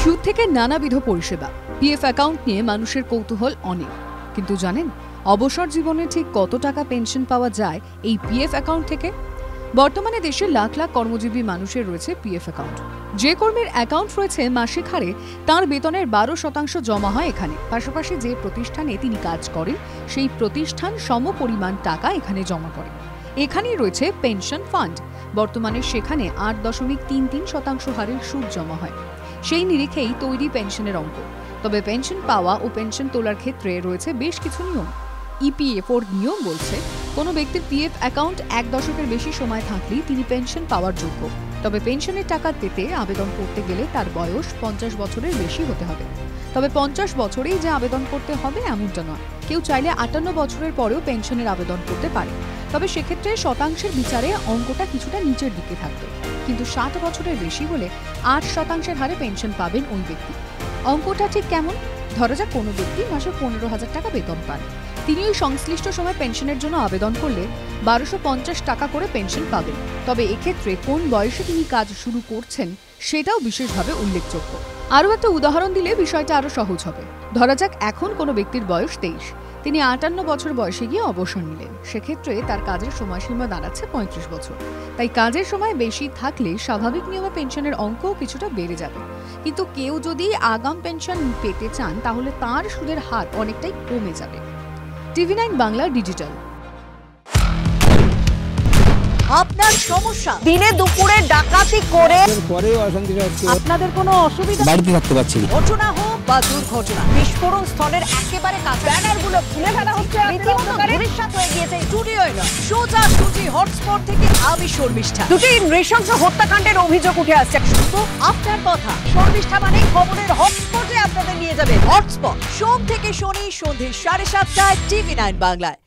সুদ থেকে নানাবিধ পরিষেবা, পিএফ অ্যাকাউন্ট নিয়ে মানুষের কৌতূহল অনেক। কিন্তু জানেন অবসর জীবনে ঠিক কত টাকা পেনশন পাওয়া যায় এই পিএফ অ্যাকাউন্ট থেকে? বর্তমানে দেশে লাখ লাখ কর্মজীবী মানুষের রয়েছে পিএফ অ্যাকাউন্ট। যে কর্মীর অ্যাকাউন্ট রয়েছে মাসিক হারে তার বেতনের 12% জমা হয় এখানে। পাশাপাশি যে প্রতিষ্ঠানে তিনি কাজ করেন সেই প্রতিষ্ঠান সমপরিমাণ টাকা এখানে জমা করে। এখানেই রয়েছে পেনশন ফান্ড। বর্তমানে সেখানে 8.33% হারে সুদ জমা হয়। সেই নিরিখেই তৈরি পেনশনের অঙ্ক। তবে পেনশন পাওয়া ও পেনশন তোলার ক্ষেত্রে রয়েছে বেশ কিছু নিয়ম। ইপিএফওর নিয়ম বলছে কোনো ব্যক্তির পিএফ অ্যাকাউন্ট 1 দশকের বেশি সময় থাকলেই তিনি পেনশন পাওয়ার যোগ্য। তবে পেনশনের টাকা পেতে আবেদন করতে গেলে তার বয়স 50 বছরের বেশি হতে হবে। তবে 50 বছরেই যে আবেদন করতে হবে এমনটা নয়। কেউ চাইলে 58 বছরের পরেও পেনশনের আবেদন করতে পারে। তবে সেক্ষেত্রে শতাংশের বিচারে অঙ্কটা কিছুটা নিচের দিকে থাকবে। কিন্তু 60 বছরের বেশি হলে 8% হারে পেনশন পাবেন ওই ব্যক্তি। অঙ্কটা ঠিক কেমন? ধরা যাক কোনো ব্যক্তি মাসে 15,000 টাকা বেতন পান। তিনি ওই সংশ্লিষ্ট সময় পেনশনের জন্য আবেদন করলে 1250 টাকা করে পেনশন পাবেন। তবে এক্ষেত্রে কোন বয়সে তিনি কাজ শুরু করছেন সেটাও বিশেষভাবে উল্লেখযোগ্য। আরও একটা উদাহরণ দিলে বিষয়টা আরও সহজ হবে। ধরা যাক এখন কোনো ব্যক্তির বয়স 23, তিনি 58 বছর বয়সে গিয়ে অবসর নিলেন। সেক্ষেত্রে তার কাজের সময়সীমা দাঁড়াচ্ছে 35 বছর। তাই কাজের সময় বেশি থাকলে স্বাভাবিক নিয়মে পেনশনের অঙ্কও কিছুটা বেড়ে যাবে। কিন্তু কেউ যদি আগাম পেনশন পেতে চান তাহলে তার সুদের হার অনেকটাই কমে যাবে। টিভি9 বাংলা ডিজিটাল। আপনার সমস্যা দিনে দুপুরে ডাকাতি করে পরেও অশান্তি হচ্ছে, আপনাদের কোনো অসুবিধা বাড়িতে থাকতে পারছি না, ঘটনা হোক বা দুর্ঘটনা, বিস্ফোরণ স্থলের একেবারে কাছে ব্যানারগুলো খুলে ফেলা হচ্ছে, রীতিমতো ধূলিসাৎ হয়ে গিয়েছে স্টুডিওয় নয়, সোজাসুজি হটস্পট থেকে আমি শর্মিষ্ঠা। দুটি নৃশংস হত্যাকাণ্ডের অভিযোগ উঠে আসছে। শুধু আপনার কথা, শর্মিষ্ঠা মানে খবরের হটস্পটে আপনাদের নিয়ে যাবে। হটস্পট সোম থেকে শনি সন্ধ্যে 7:30টায় টিভি9 বাংলায়।